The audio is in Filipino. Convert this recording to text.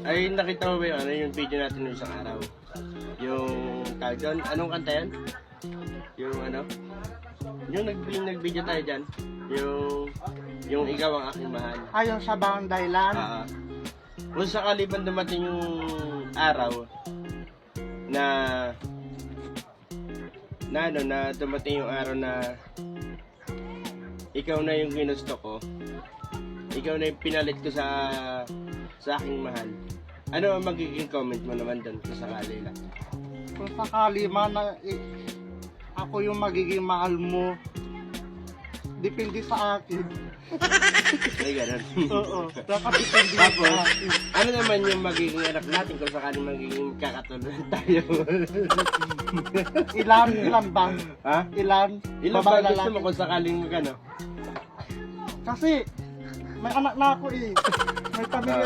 Ay, nakita mo ba yung, yung video natin nung isang araw? Yung tawag doon, anong kanta yan? Yung yung nag-video tayo dyan. Yung ikaw ang aking mahal. Ayon sa Bandailan. Kung sakali ba dumating yung araw na dumating yung araw na ikaw na yung ginusto ko, ikaw na yung pinalit ko sa aking mahal, ano ang magiging comment mo naman doon kung sakali lang? Kung sakali man na ako yung magiging mahal mo, depende sa akin. Ay, ganun. Oo, nakadepende Tapos, sa akin. ano naman yung magiging anak natin kung sakali magiging kakatulad tayo? Ilan ba? Ha? Ilan Ilan ba gusto mo kung sakaling magano? Kasi, may anak na ako eh. May pamilya.